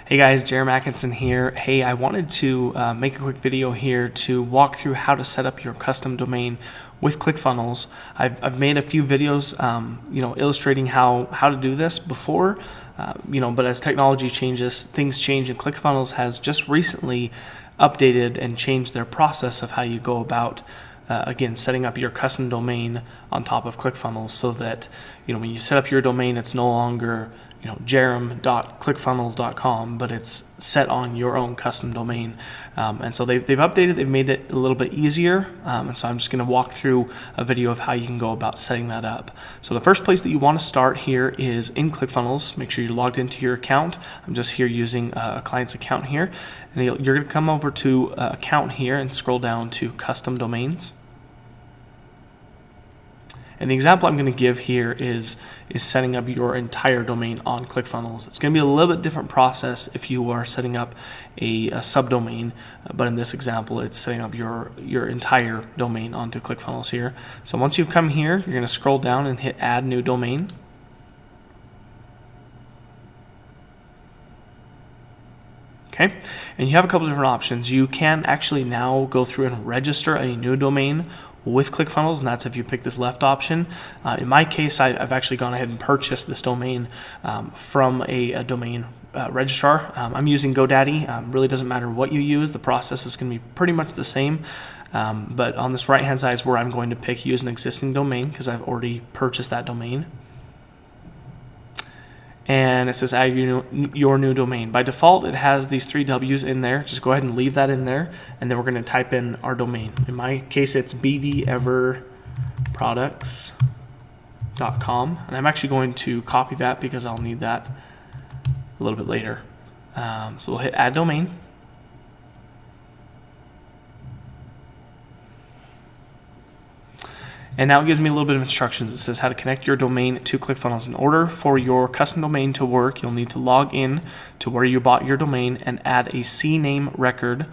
Hey guys, Jeremy Atkinson here. Hey, I wanted to make a quick video here to walk through how to set up your custom domain with Clickfunnels. I've made a few videos, illustrating how to do this before, but as technology changes, things change, and Clickfunnels has just recently updated and changed their process of how you go about again, setting up your custom domain on top of Clickfunnels, so that when you set up your domain, it's no longer jerem.clickfunnels.com, but it's set on your own custom domain. And so they've updated, they've made it a little bit easier. And so I'm just going to walk through a video of how you can go about setting that up. So the first place that you want to start here is in Clickfunnels. Make sure you're logged into your account. I'm just here using a client's account here. And you're going to come over to account here and scroll down to custom domains. And the example I'm going to give here is setting up your entire domain on Clickfunnels. It's going to be a little bit different process if you are setting up a subdomain, but in this example, it's setting up your entire domain onto Clickfunnels here. So once you've come here, you're going to scroll down and hit Add New Domain. Okay, and you have a couple different options. You can actually now go through and register a new domain with Clickfunnels, and that's if you pick this left option. In my case, I've actually gone ahead and purchased this domain from a domain registrar. I'm using GoDaddy. Really doesn't matter what you use. The process is going to be pretty much the same. But on this right-hand side is where I'm going to pick use an existing domain, because I've already purchased that domain. And it says add your new domain. By default, it has these 3 W's in there. Just go ahead and leave that in there, and then we're going to type in our domain. In my case, it's bdeverproducts.com, and I'm actually going to copy that because I'll need that a little bit later. So we'll hit add domain. And now it gives me a little bit of instructions. It says how to connect your domain to Clickfunnels. In order for your custom domain to work, you'll need to log in to where you bought your domain and add a CNAME record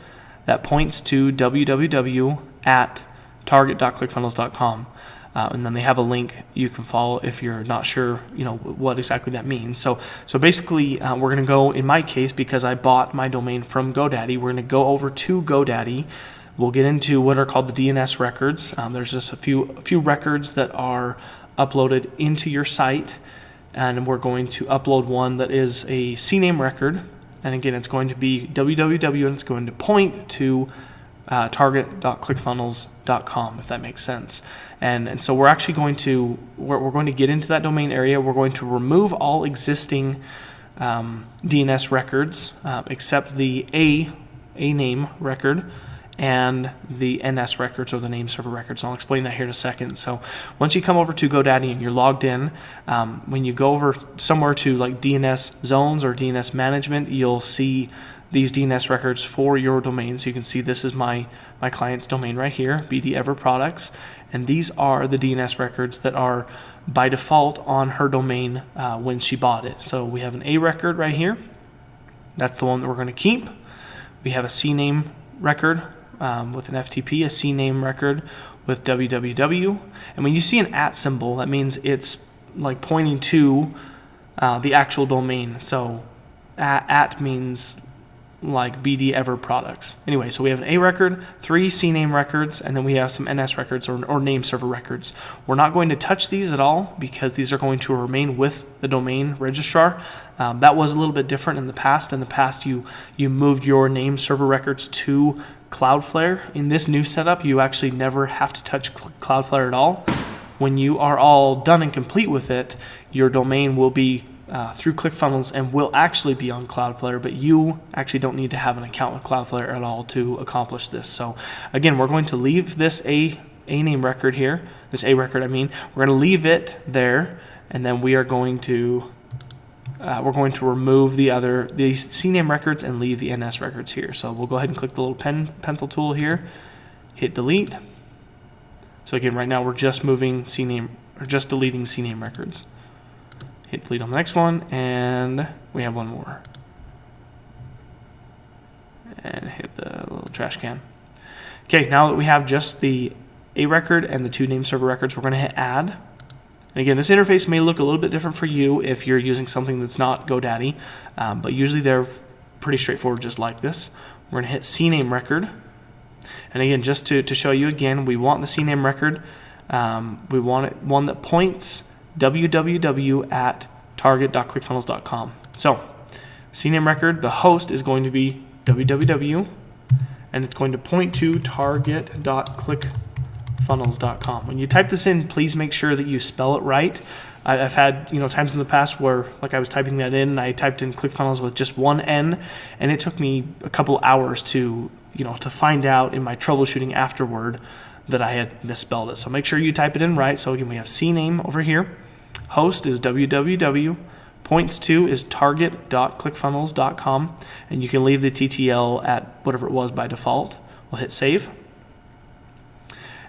that points to www.target.clickfunnels.com. And then they have a link you can follow if you're not sure, what exactly that means. So basically, we're going to go, in my case, because I bought my domain from GoDaddy, we're going to go over to GoDaddy. We'll get into what are called the DNS records. There's just a few records that are uploaded into your site, and we're going to upload one that is a CNAME record. And again, it's going to be www, and it's going to point to target.clickfunnels.com, if that makes sense. And so we're actually going to get into that domain area. We're going to remove all existing DNS records except the A name record and the NS records, or the name server records. I'll explain that here in a second. So once you come over to GoDaddy and you're logged in, when you go over somewhere to like DNS zones or DNS management, you'll see these DNS records for your domain. So you can see this is my client's domain right here, bdeverproducts, and these are the DNS records that are by default on her domain when she bought it. So we have an A record right here. That's the one that we're going to keep. We have a CNAME record with an FTP, a CNAME record with www, and when you see an @ symbol, that means it's like pointing to the actual domain. So at means like bdeverproducts. Anyway, so we have an A record, 3 CNAME records, and then we have some NS records or name server records. We're not going to touch these at all because these are going to remain with the domain registrar. That was a little bit different in the past. In the past, you moved your name server records to Cloudflare. In this new setup, you actually never have to touch Cloudflare at all. When you are all done and complete with it, your domain will be through Clickfunnels and will actually be on Cloudflare, but you actually don't need to have an account with Cloudflare at all to accomplish this. So again, we're going to leave this A name record here, this A record, we're going to leave it there, and then we are going to remove the CNAME records and leave the NS records here. So we'll go ahead and click the little pencil tool here, hit delete. So again, right now we're just moving CNAME, or just deleting CNAME records. Hit delete on the next one, and we have one more. And hit the little trash can. Okay, now that we have just the A record and the 2 name server records, we're going to hit add. And again, this interface may look a little bit different for you if you're using something that's not GoDaddy, but usually they're pretty straightforward, just like this. We're going to hit CNAME record. And again, just to show you again, we want the CNAME record. We want it one that points www@target.clickfunnels.com. So CNAME record, the host is going to be www, and it's going to point to target.clickfunnels.com. When you type this in, please make sure that you spell it right. I've had times in the past where I was typing that in and I typed in ClickFunnels with just one N, and it took me a couple hours to find out in my troubleshooting afterward that I had misspelled it. So make sure you type it in right. So again, we have CNAME over here. Host is www. Points to is target.clickfunnels.com, and you can leave the TTL at whatever it was by default. We'll hit save.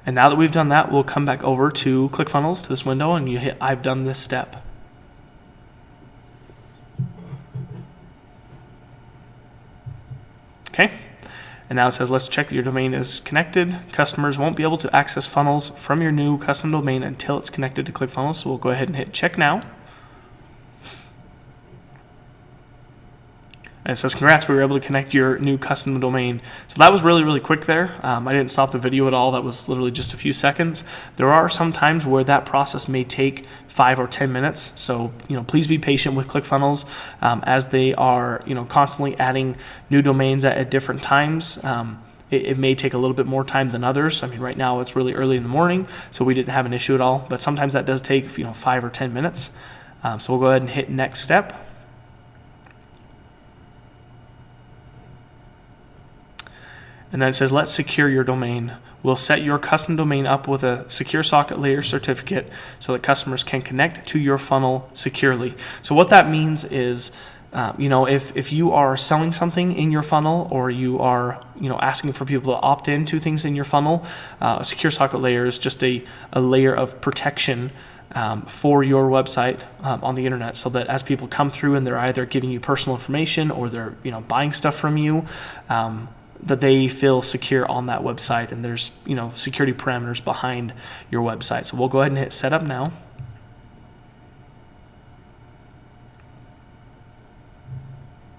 And now that we've done that, we'll come back over to ClickFunnels, to this window, and you hit I've done this step. Okay. And now it says, let's check that your domain is connected. Customers won't be able to access funnels from your new custom domain until it's connected to ClickFunnels. So we'll go ahead and hit check now. And it says, congrats, we were able to connect your new custom domain. So that was really, really quick there. I didn't stop the video at all. That was literally just a few seconds. There are some times where that process may take 5 or 10 minutes. So, please be patient with ClickFunnels as they are, constantly adding new domains at different times. It may take a little bit more time than others. I mean, right now it's really early in the morning, so we didn't have an issue at all. But sometimes that does take, 5 or 10 minutes. So we'll go ahead and hit next step. And then it says, let's secure your domain. We'll set your custom domain up with a secure socket layer certificate so that customers can connect to your funnel securely. So what that means is, if you are selling something in your funnel, or you are, asking for people to opt into things in your funnel, a secure socket layer is just a layer of protection for your website on the internet, so that as people come through and they're either giving you personal information or they're buying stuff from you, that they feel secure on that website, and there's security parameters behind your website. So we'll go ahead and hit setup now.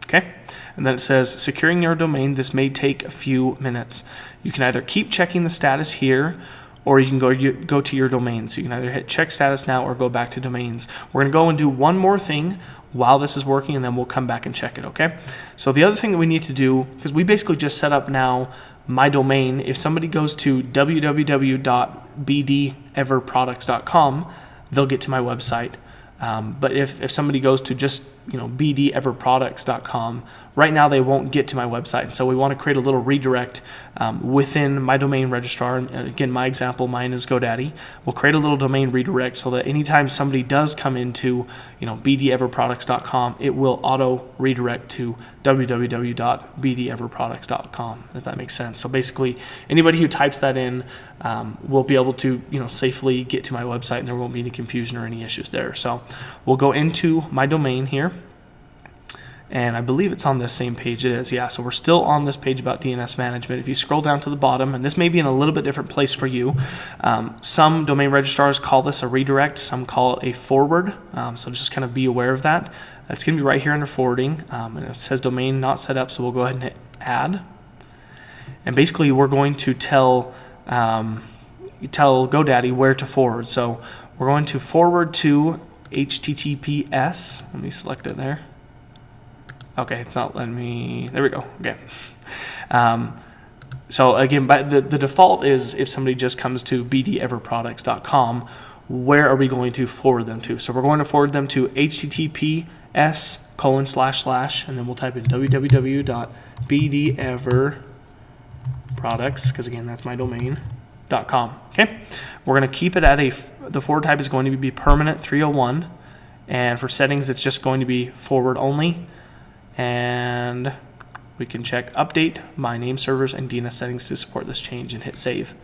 Okay, and then it says securing your domain. This may take a few minutes. You can either keep checking the status here, or you can go to your domain. So you can either hit check status now or go back to domains. We're going to go and do one more thing while this is working, and then we'll come back and check it, okay? So the other thing that we need to do, because we basically just set up now my domain, if somebody goes to www.bdeverproducts.com, they'll get to my website. But if somebody goes to just bdeverproducts.com, right now they won't get to my website. And so we want to create a little redirect within my domain registrar. And again, my example, mine is GoDaddy. We'll create a little domain redirect so that anytime somebody does come into bdeverproducts.com, it will auto redirect to www.bdeverproducts.com, if that makes sense. So basically, anybody who types that in will be able to safely get to my website, and there won't be any confusion or any issues there. So we'll go into my domain here. And I believe it's on this same page. It is, yeah. So we're still on this page about DNS management. If you scroll down to the bottom, and this may be in a little bit different place for you, some domain registrars call this a redirect, some call it a forward. So just kind of be aware of that. It's going to be right here under forwarding, and it says domain not set up. So we'll go ahead and hit add. And basically, we're going to tell GoDaddy where to forward. So we're going to forward to HTTPS. Let me select it there. Okay, it's not letting me. There we go. Okay. So again, by the default is if somebody just comes to bdeverproducts.com, where are we going to forward them to? So we're going to forward them to https:// and then we'll type in www.bdeverproducts, because again, that's my domain.com. Okay. We're going to keep it at the forward type is going to be permanent 301, and for settings, it's just going to be forward only. And we can check update my name servers and DNS settings to support this change and hit save.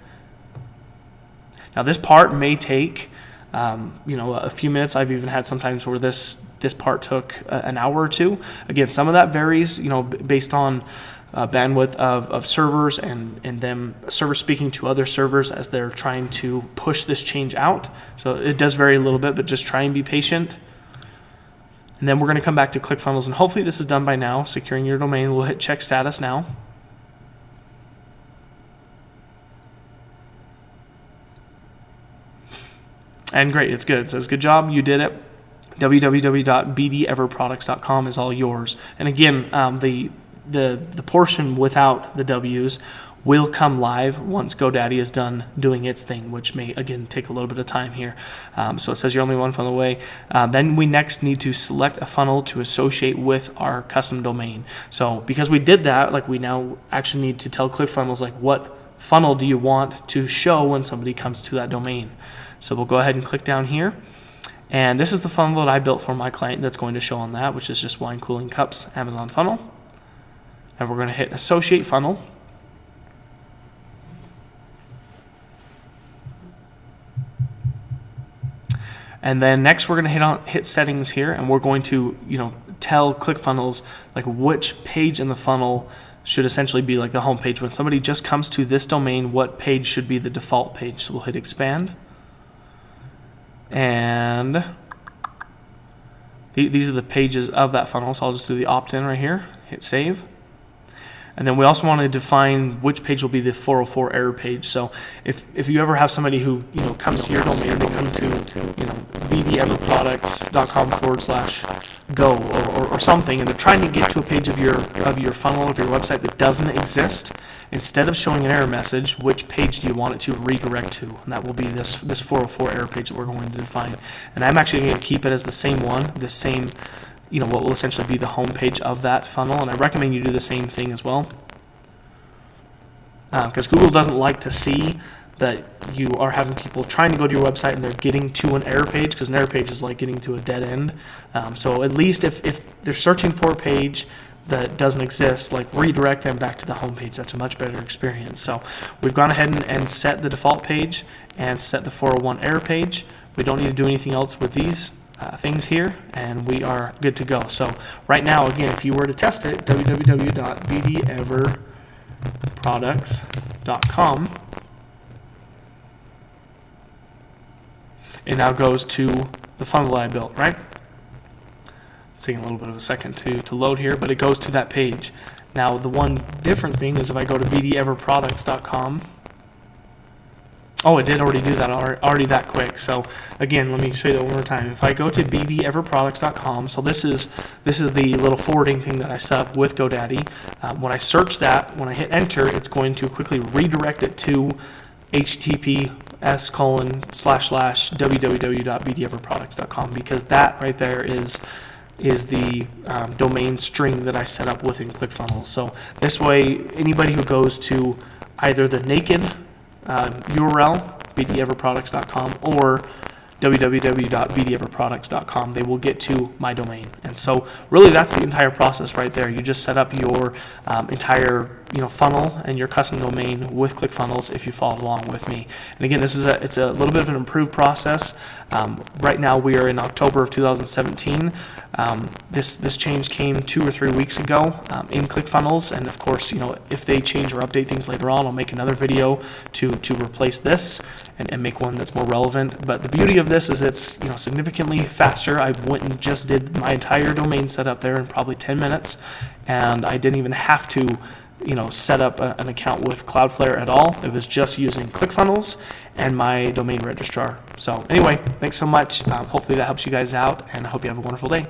Now this part may take a few minutes. I've even had sometimes where this part took an hour or two. Again, some of that varies based on bandwidth of servers and them servers speaking to other servers as they're trying to push this change out. So it does vary a little bit, but just try and be patient. And then we're going to come back to ClickFunnels, and hopefully this is done by now, securing your domain. We'll hit check status now. And great, it's good. It says, good job, you did it. www.bdeverproducts.com is all yours. And again, the portion without the W's will come live once GoDaddy is done doing its thing, which may, again, take a little bit of time here. So it says you're only one funnel away. Then we next need to select a funnel to associate with our custom domain. So because we did that, like, we now actually need to tell ClickFunnels, like, what funnel do you want to show when somebody comes to that domain. So we'll go ahead and click down here. And this is the funnel that I built for my client that's going to show on that, which is just wine cooling cups, Amazon funnel. And we're going to hit associate funnel. And then next we're going to hit settings here, and we're going to, tell ClickFunnels like which page in the funnel should essentially be like the home page. When somebody just comes to this domain, what page should be the default page. So we'll hit expand. And these are the pages of that funnel. So I'll just do the opt-in right here, hit save. And then we also want to define which page will be the 404 error page. So if you ever have somebody who comes to your domain, they come to bdeverproducts.com/go or something, and they're trying to get to a page of your funnel, of your website that doesn't exist. Instead of showing an error message, which page do you want it to redirect to? And that will be this 404 error page that we're going to define. And I'm actually going to keep it as the same one, the same, what will essentially be the home page of that funnel. And I recommend you do the same thing as well, because Google doesn't like to see that you are having people trying to go to your website and they're getting to an error page, because an error page is like getting to a dead end. So at least if they're searching for a page that doesn't exist, like, redirect them back to the home page. That's a much better experience. So we've gone ahead and set the default page and set the 401 error page. We don't need to do anything else with these things here, and we are good to go. So right now, again, if you were to test it, www.bdeverproducts.com, it now goes to the funnel that I built, right? It's taking a little bit of a second to load here, but it goes to that page. Now, the one different thing is if I go to bdeverproducts.com, oh, it did already do that, already that quick. So again, let me show you that one more time. If I go to bdeverproducts.com, so this is the little forwarding thing that I set up with GoDaddy. When I search that, when I hit enter, it's going to quickly redirect it to https://www.bdeverproducts.com, because that right there is the domain string that I set up within ClickFunnels. So this way, anybody who goes to either the naked URL, bdeverproducts.com, or www.bdeverproducts.com, they will get to my domain. And so really that's the entire process right there. You just set up your entire funnel and your custom domain with ClickFunnels if you followed along with me. And again, it's a little bit of an improved process. Right now we are in October of 2017. This change came 2 or 3 weeks ago in ClickFunnels, and of course, if they change or update things later on, I'll make another video to replace this and make one that's more relevant. But the beauty of this is it's significantly faster. I went and just did my entire domain setup there in probably 10 minutes, and I didn't even have to set up an account with Cloudflare at all. It was just using ClickFunnels and my domain registrar. So anyway, thanks so much. Hopefully that helps you guys out, and I hope you have a wonderful day.